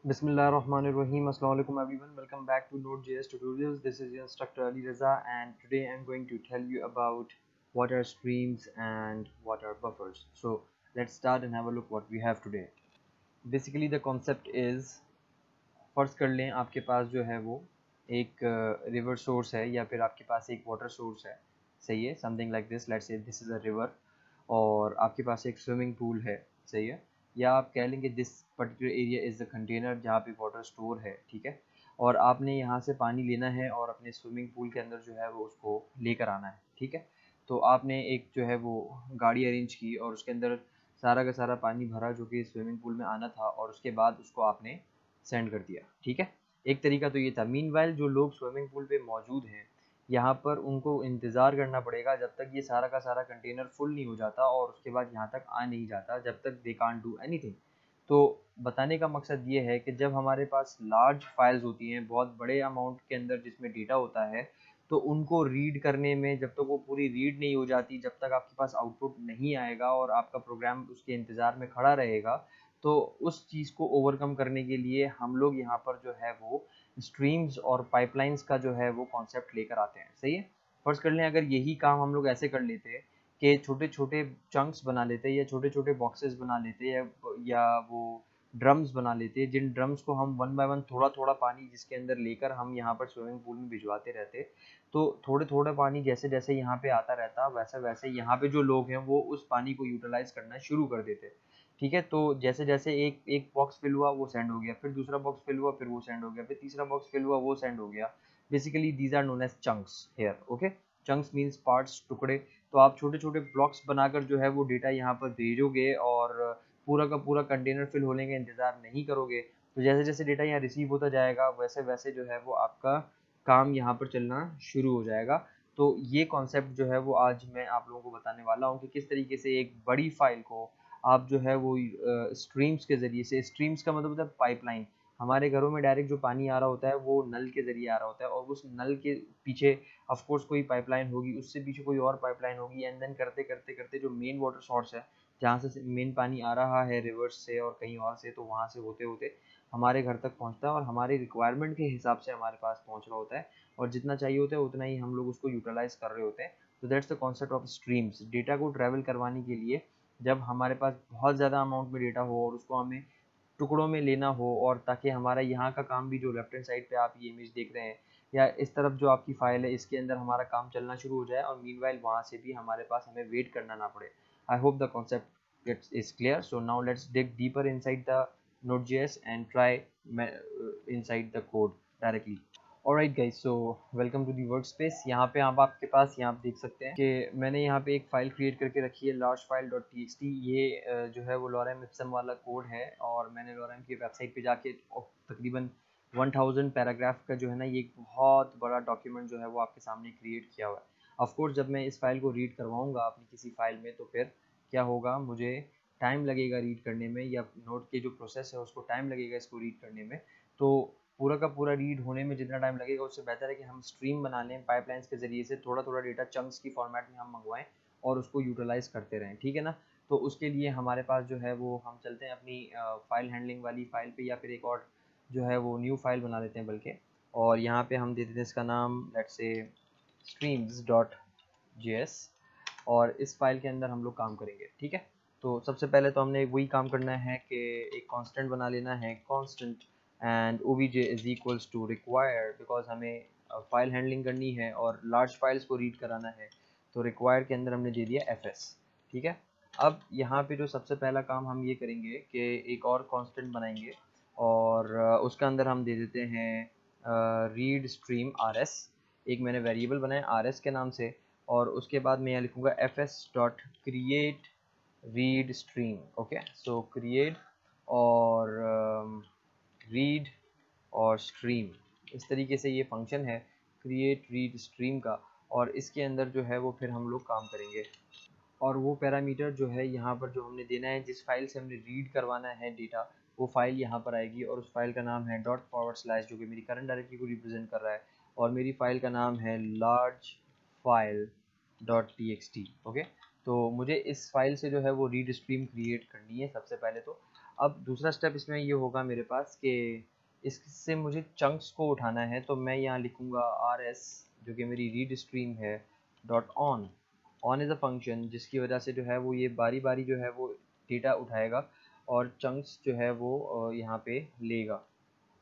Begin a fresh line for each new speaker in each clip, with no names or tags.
Bismillahirrahmanirrahim. Assalamu alaikum everyone. Welcome back to Node.js tutorials. This is your instructor Ali Reza, and today I'm going to tell you about what are streams and what are buffers. So let's start and have a look what we have today. Basically the concept is, फर्ज कर लें आपके पास जो है वो एक river source है या फिर आपके पास एक वाटर सोर्स है, सही है, something like this, let's say this is a river, और आपके पास एक स्विमिंग पूल है, सही है, या आप कह लेंगे this particular area is the container जहाँ पे वाटर स्टोर है, ठीक है, और आपने यहाँ से पानी लेना है और अपने स्विमिंग पूल के अंदर जो है वो उसको लेकर आना है, ठीक है। तो आपने एक जो है वो गाड़ी अरेंज की और उसके अंदर सारा का सारा पानी भरा जो कि स्विमिंग पूल में आना था, और उसके बाद उसको आपने सेंड कर दिया, ठीक है। एक तरीका तो ये था। मीनवाइल जो लोग स्विमिंग पूल पे मौजूद हैं, यहाँ पर उनको इंतज़ार करना पड़ेगा जब तक ये सारा का सारा कंटेनर फुल नहीं हो जाता, और उसके बाद यहाँ तक आ नहीं जाता जब तक दे कांट डू एनीथिंग। तो बताने का मकसद ये है कि जब हमारे पास लार्ज फाइल्स होती हैं, बहुत बड़े अमाउंट के अंदर जिसमें डेटा होता है, तो उनको रीड करने में जब तक वो पूरी रीड नहीं हो जाती, जब तक आपके पास आउटपुट नहीं आएगा और आपका प्रोग्राम उसके इंतज़ार में खड़ा रहेगा, तो उस चीज़ को ओवरकम करने के लिए हम लोग यहाँ पर जो है वो स्ट्रीम्स और पाइपलाइंस का जो है वो कॉन्सेप्ट लेकर आते हैं, सही है। फर्ज कर लें अगर यही काम हम लोग ऐसे कर लेते कि छोटे छोटे चंक्स बना लेते या छोटे छोटे बॉक्सेस बना लेते या वो ड्रम्स बना लेते, जिन ड्रम्स को हम वन बाय वन थोड़ा थोड़ा पानी जिसके अंदर लेकर हम यहाँ पर स्विमिंग पूल में भिजवाते रहते, तो थोड़े थोड़ा पानी जैसे जैसे यहाँ पे आता रहता, वैसे वैसे यहाँ पे जो लोग हैं वो उस पानी को यूटिलाइज करना शुरू कर देते, ठीक है। तो जैसे जैसे एक एक बॉक्स फिल हुआ वो सेंड हो गया, फिर दूसरा बॉक्स फिल हुआ फिर वो सेंड हो गया, फिर तीसरा बॉक्स फिल हुआ वो सेंड हो गया। Basically these are known as chunks here, okay. Chunks means parts, टुकड़े। तो आप छोटे छोटे ब्लॉक्स बनाकर जो है वो डेटा यहाँ पर भेजोगे और पूरा का पूरा कंटेनर फिल होने का इंतज़ार नहीं करोगे, तो जैसे जैसे डेटा यहाँ रिसीव होता जाएगा वैसे वैसे जो है वो आपका काम यहाँ पर चलना शुरू हो जाएगा। तो ये कॉन्सेप्ट जो है वो आज मैं आप लोगों को बताने वाला हूँ कि किस तरीके से एक बड़ी फाइल को आप जो है वो स्ट्रीम्स के ज़रिए से, स्ट्रीम्स का मतलब होता है पाइपलाइन, हमारे घरों में डायरेक्ट जो पानी आ रहा होता है वो नल के ज़रिए आ रहा होता है, और उस नल के पीछे ऑफ कोर्स कोई पाइपलाइन होगी, उससे पीछे कोई और पाइपलाइन होगी, एंड देन करते करते करते जो मेन वाटर सोर्स है जहाँ से मेन पानी आ रहा है रिवर्स से और कहीं और से, तो वहाँ से होते होते हमारे घर तक पहुँचता है और हमारी रिक्वायरमेंट के हिसाब से हमारे पास पहुँच रहा होता है, और जितना चाहिए होता है उतना ही हम लोग उसको यूटिलाइज कर रहे होते हैं। तो that's the concept of streams. Data को ट्रैवल करवाने के लिए जब हमारे पास बहुत ज़्यादा अमाउंट में डेटा हो और उसको हमें टुकड़ों में लेना हो, और ताकि हमारा यहाँ का काम भी, जो लेफ्ट हैंड साइड पे आप ये इमेज देख रहे हैं, या इस तरफ जो आपकी फाइल है इसके अंदर हमारा काम चलना शुरू हो जाए, और मीनवाइल वहाँ से भी हमारे पास हमें वेट करना ना पड़े। I hope the concept is clear. So now let's dig deeper inside the Node.js and try inside the code directly. Alright guys, so welcome to the workspace. यहाँ पे आप आपके पास यहाँ आप देख सकते हैं कि मैंने यहाँ पे एक फ़ाइल क्रिएट करके रखी है, largefile.txt। ये जो है वो लॉरेम इप्सम वाला कोड है, और मैंने लॉरेम की वेबसाइट पे जाके तकरीबन 1000 पैराग्राफ का जो है ना ये एक बहुत बड़ा डॉक्यूमेंट जो है वो आपके सामने क्रिएट किया हुआ है। ऑफकोर्स जब मैं इस फाइल को रीड करवाऊँगा अपनी किसी फाइल में, तो फिर क्या होगा, मुझे टाइम लगेगा रीड करने में, या नोट के जो प्रोसेस है उसको टाइम लगेगा इसको रीड करने में। तो पूरा का पूरा रीड होने में जितना टाइम लगेगा उससे बेहतर है कि हम स्ट्रीम बना लें, पाइपलाइंस के ज़रिए से थोड़ा थोड़ा डेटा चंक्स की फॉर्मेट में हम मंगवाएं और उसको यूटिलाइज करते रहें, ठीक है ना। तो उसके लिए हमारे पास जो है वो, हम चलते हैं अपनी फाइल हैंडलिंग वाली फ़ाइल पे, या फिर एक और जो है वो न्यू फाइल बना लेते हैं बल्कि, और यहाँ पे हम दे देते हैं इसका नाम लेट्स से streams.js, और इस फाइल के अंदर हम लोग काम करेंगे, ठीक है। तो सबसे पहले तो हमने वही काम करना है कि एक कांस्टेंट बना लेना है, constant and obj is equals to require, because हमें फाइल हैंडलिंग करनी है और लार्ज फाइल्स को रीड कराना है, तो रिक्वायर के अंदर हमने दे दिया fs, ठीक है। अब यहाँ पे जो सबसे पहला काम हम ये करेंगे कि एक और कांस्टेंट बनाएंगे, और उसका अंदर हम दे देते हैं रीड स्ट्रीम rs। एक मैंने वेरिएबल बनाया rs के नाम से, और उसके बाद मैं यहाँ लिखूँगा fs dot create read stream, okay. सो क्रिएट और रीड और स्ट्रीम, इस तरीके से ये फंक्शन है क्रिएट रीड स्ट्रीम का, और इसके अंदर जो है वो फिर हम लोग काम करेंगे, और वो पैरामीटर जो है यहाँ पर जो हमने देना है, जिस फाइल से हमने रीड करवाना है डेटा, वो फाइल यहाँ पर आएगी, और उस फाइल का नाम है डॉट फॉरवर्ड स्लैश, जो कि मेरी करंट डायरेक्टरी को रिप्रेजेंट कर रहा है, और मेरी फाइल का नाम है large file dot T x T, okay. तो मुझे इस फाइल से जो है वो रीड स्ट्रीम क्रिएट करनी है सबसे पहले तो। अब दूसरा स्टेप इसमें ये होगा मेरे पास कि इससे मुझे चंक्स को उठाना है, तो मैं यहाँ लिखूँगा rs जो कि मेरी रीड स्ट्रीम है dot on. On is a function जिसकी वजह से जो है वो ये बारी बारी जो है वो डेटा उठाएगा और चंक्स जो है वो यहाँ पे लेगा।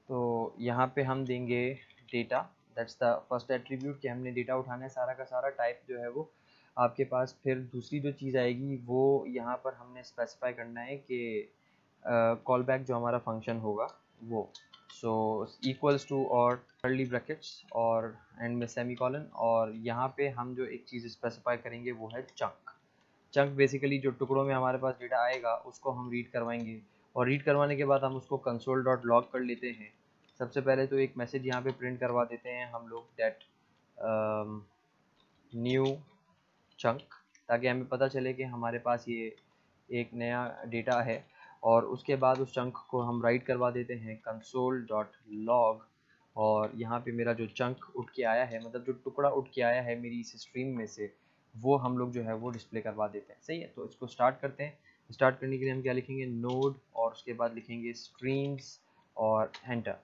तो यहाँ पे हम देंगे data, that's the first attribute कि हमने डेटा उठाना है सारा का सारा। टाइप जो है वो आपके पास, फिर दूसरी जो चीज़ आएगी वो यहाँ पर हमने स्पेसिफाई करना है कि कॉल बैक जो हमारा फंक्शन होगा वो, सो इक्वल्स टू और कर्ली ब्रैकेट्स और एंड में सेमी कॉलन, और यहाँ पे हम जो एक चीज़ स्पेसिफाई करेंगे वो है चंक। चंक बेसिकली जो टुकड़ों में हमारे पास डेटा आएगा उसको हम रीड करवाएंगे, और रीड करवाने के बाद हम उसको कंसोल डॉट लॉग कर लेते हैं। सबसे पहले तो एक मैसेज यहाँ पे प्रिंट करवा देते हैं हम लोग, दैट न्यू चंक, ताकि हमें पता चले कि हमारे पास ये एक नया डेटा है। और उसके बाद उस चंक को हम राइट करवा देते हैं कंसोल डॉट लॉग, और यहाँ पे मेरा जो चंक उठ के आया है, मतलब जो टुकड़ा उठ के आया है मेरी इस स्ट्रीम में से, वो हम लोग जो है वो डिस्प्ले करवा देते हैं। सही है, तो इसको स्टार्ट करते हैं। स्टार्ट करने के लिए हम क्या लिखेंगे, नोड, और उसके बाद लिखेंगे स्ट्रीम्स और एंटर।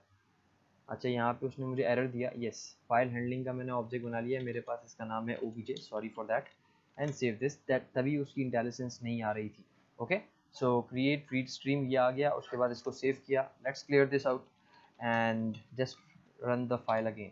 अच्छा, यहाँ पे उसने मुझे एरर दिया, यस, फाइल हैंडलिंग का मैंने ऑब्जेक्ट बना लिया है, मेरे पास इसका नाम है obj, sorry for that, and save this, that तभी उसकी इंटेलिजेंस नहीं आ रही थी। ओके, सो क्रिएट रीड स्ट्रीम ये आ गया, उसके बाद इसको सेव किया। Let's clear this out and just run the file again.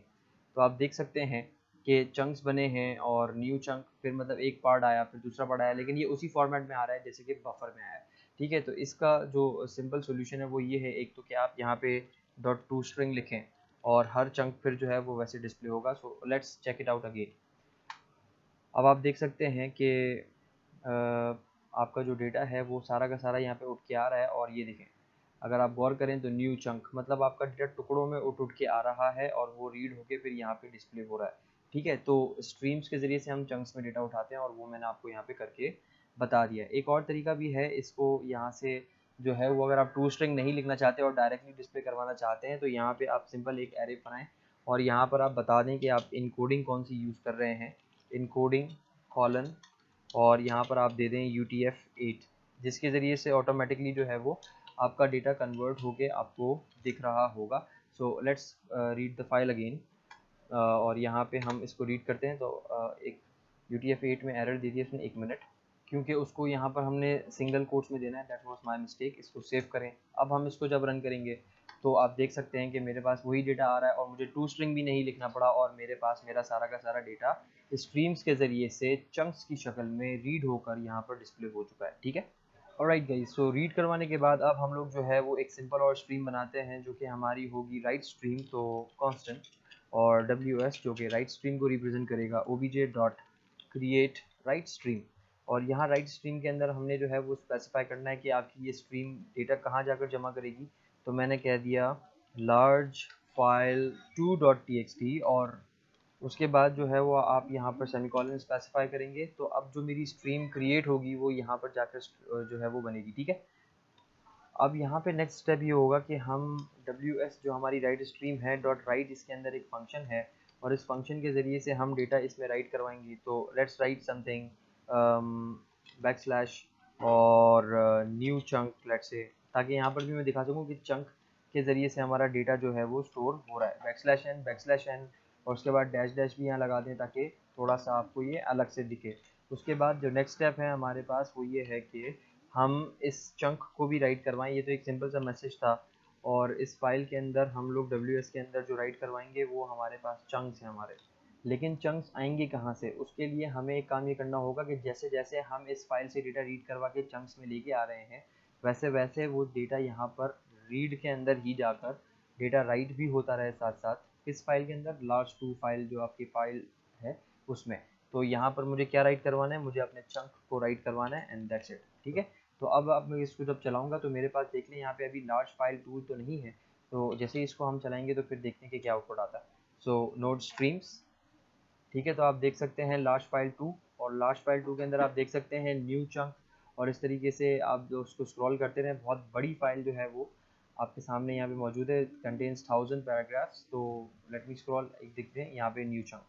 तो आप देख सकते हैं कि चंक्स बने हैं और न्यू चंक, फिर मतलब एक पार्ट आया फिर दूसरा पार्ट आया, लेकिन ये उसी फॉर्मेट में आ रहा है जैसे कि बफर में आया है। ठीक है, तो इसका जो सिंपल सोल्यूशन है वो ये है, एक तो कि आप यहाँ पे डॉट टू स्ट्रिंग लिखें और हर चंक फिर जो है वो वैसे डिस्प्ले होगा। So let's check it out again. अब आप देख सकते हैं कि आपका जो डेटा है वो सारा का सारा यहाँ पे उठ के आ रहा है, और ये देखें, अगर आप गौर करें तो न्यू चंक मतलब आपका डेटा टुकड़ों में उठ के आ रहा है और वो रीड होके फिर यहाँ पे डिस्प्ले हो रहा है। ठीक है, तो स्ट्रीम्स के ज़रिए से हम चंक्स में डेटा उठाते हैं, और वो मैंने आपको यहाँ पे करके बता दिया है। एक और तरीका भी है इसको यहाँ से जो है वो, अगर आप टू स्ट्रिंग नहीं लिखना चाहते और डायरेक्टली डिस्प्ले करवाना चाहते हैं, तो यहाँ पे आप सिंपल एक एरे बनाएं और यहाँ पर आप बता दें कि आप इनकोडिंग कौन सी यूज़ कर रहे हैं, इनकोडिंग कॉलन, और यहाँ पर आप दे दें UTF-8, जिसके ज़रिए से ऑटोमेटिकली जो है वो आपका डेटा कन्वर्ट होके आपको दिख रहा होगा। So let's read the file again, और यहाँ पे हम इसको रीड करते हैं। तो एक UTF-8 में एरर दे दी उसने, 1 मिनट, क्योंकि उसको यहाँ पर हमने सिंगल कोट्स में देना है, दैट वाज माय मिस्टेक। इसको सेव करें। अब हम इसको जब रन करेंगे तो आप देख सकते हैं कि मेरे पास वही डेटा आ रहा है और मुझे टू स्ट्रिंग भी नहीं लिखना पड़ा, और मेरे पास मेरा सारा का सारा डेटा स्ट्रीम्स के ज़रिए से चंक्स की शक्ल में रीड होकर यहाँ पर डिस्प्ले हो चुका है। ठीक है, ऑलराइट गाइस, सो रीड करवाने के बाद अब हम लोग जो है वो एक सिंपल और स्ट्रीम बनाते हैं जो कि हमारी होगी राइट स्ट्रीम। तो कांस्टेंट और WS जो कि राइट स्ट्रीम को रिप्रेजेंट करेगा, obj dot create right stream, और यहाँ राइट स्ट्रीम के अंदर हमने जो है वो स्पेसिफाई करना है कि आपकी ये स्ट्रीम डेटा कहाँ जाकर जमा करेगी। तो मैंने कह दिया लार्ज फाइल 2.txt, और उसके बाद जो है वो आप यहाँ पर सेमीकोलन स्पेसिफाई करेंगे। तो अब जो मेरी स्ट्रीम क्रिएट होगी वो यहाँ पर जाकर जो है वो बनेगी। ठीक है, अब यहाँ पे नेक्स्ट स्टेप ये होगा कि हम WS जो हमारी राइट स्ट्रीम है डॉट राइट, इसके अंदर एक फंक्शन है, और इस फंक्शन के ज़रिए से हम डेटा इसमें राइट करवाएंगे। तो let's write something back slash और न्यू चंक लेट्स से, ताकि यहाँ पर भी मैं दिखा सकूँ कि चंक के ज़रिए से हमारा डेटा जो है वो स्टोर हो रहा है। बैक स्लैश एन, और उसके बाद डैश डैश भी यहाँ लगा दें ताकि थोड़ा सा आपको ये अलग से दिखे। उसके बाद जो नेक्स्ट स्टेप है हमारे पास वो ये है कि हम इस चंक को भी राइट करवाएं। ये तो एक सिंपल सा मैसेज था, और इस फाइल के अंदर हम लोग WS के अंदर जो राइट करवाएंगे वो हमारे पास चंक्स हैं हमारे, लेकिन चंक्स आएंगे कहाँ से, उसके लिए हमें एक काम ये करना होगा कि जैसे जैसे हम इस फाइल से डेटा रीड करवा के चंक्स में लेके आ रहे हैं, वैसे वैसे वो डेटा यहाँ पर रीड के अंदर ही जाकर डेटा राइट भी होता रहे साथ साथ इस फाइल के अंदर, लार्ज 2 फाइल जो आपकी फाइल है उसमें। तो यहाँ पर मुझे क्या राइट करवाना है, मुझे अपने चंक को राइट करवाना है, एंड दैट्स इट। ठीक है, तो अब मैं इसको जब चलाऊंगा तो मेरे पास देख लें यहाँ पे अभी लार्ज फाइल टूल तो नहीं है, तो जैसे ही इसको हम चलाएंगे तो फिर देखते हैं कि क्या आउटपुट आता है। सो नोड स्ट्रीम्स, ठीक है, तो आप देख सकते हैं लार्ज फाइल 2, और लार्ज फाइल 2 के अंदर आप देख सकते हैं न्यू चंक, और इस तरीके से आप जो उसको स्क्रॉल करते रहें, बहुत बड़ी फाइल जो है वो आपके सामने यहाँ पे मौजूद है, कंटेन्स 1000 पैराग्राफ्स। तो लेट मी स्क्रॉल, एक देखते हैं यहाँ पे न्यू चंक,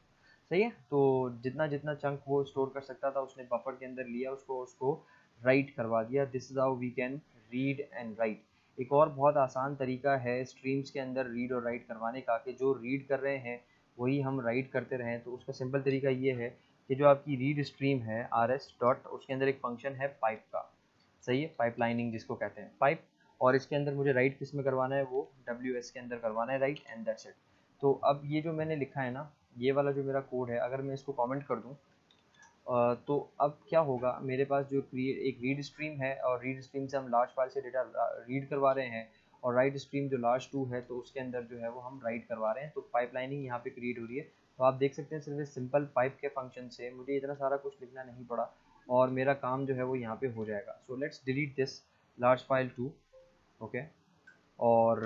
सही है। तो जितना जितना चंक वो स्टोर कर सकता था उसने बफर के अंदर लिया, उसको उसको राइट करवा दिया। This is how we can read and write. एक और बहुत आसान तरीका है स्ट्रीम्स के अंदर रीड और राइट करवाने का कि जो रीड कर रहे हैं वही हम राइट करते रहें। तो उसका सिंपल तरीका ये है कि जो आपकी रीड स्ट्रीम है आर एस डॉट, उसके अंदर एक फंक्शन है पाइप का, सही है, पाइपलाइनिंग जिसको कहते हैं पाइप, और इसके अंदर मुझे राइट किस में करवाना है, वो डब्ल्यू एस के अंदर करवाना है राइट, एंड दैट्स इट। तो अब ये जो मैंने लिखा है ना, ये वाला जो मेरा कोड है, अगर मैं इसको कमेंट कर दूं तो अब क्या होगा, मेरे पास जो क्रिएट एक रीड स्ट्रीम है और रीड स्ट्रीम से हम लार्ज फाइल से डेटा रीड करवा रहे हैं, और राइट स्ट्रीम जो लार्ज टू है तो उसके अंदर जो है वो हम राइट करवा रहे हैं। तो पाइपलाइनिंग यहाँ पे क्रिएट हो रही है। तो आप देख सकते हैं सिर्फ सिंपल पाइप के फंक्शन से मुझे इतना सारा कुछ लिखना नहीं पड़ा और मेरा काम जो है वो यहाँ पे हो जाएगा। So let's delete this large file too. ओके, और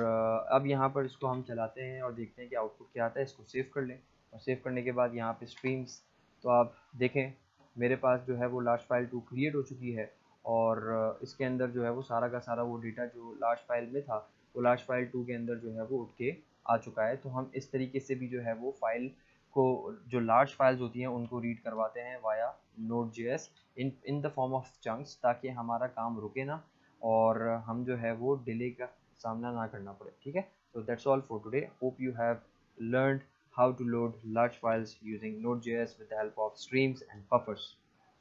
अब यहाँ पर इसको हम चलाते हैं और देखते हैं कि आउटपुट क्या आता है। इसको सेव कर लें और सेव करने के बाद यहाँ पे स्ट्रीम्स, तो आप देखें मेरे पास जो है वो लार्ज फाइल टू क्रिएट हो चुकी है, और इसके अंदर जो है वो सारा का सारा वो डेटा जो लार्ज फाइल में था वो लार्ज फाइल टू के अंदर जो है वो उठ के आ चुका है। तो हम इस तरीके से भी जो है वो फाइल को, जो लार्ज फाइल्स होती हैं उनको रीड करवाते हैं via node JS in the form of chunks, ताकि हमारा काम रुके ना और हम जो है वो डिले का सामना ना करना पड़े। ठीक है, so that's all for today. Hope you have learned how to load large files using Node.js with the help of streams and buffers.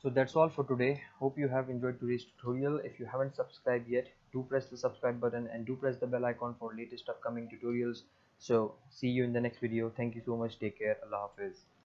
So that's all for today. Hope you have enjoyed today's tutorial. If you haven't subscribed yet, do press the subscribe button and do press the bell icon for latest upcoming tutorials. So see you in the next video. Thank you so much. Take care. Allah Hafiz.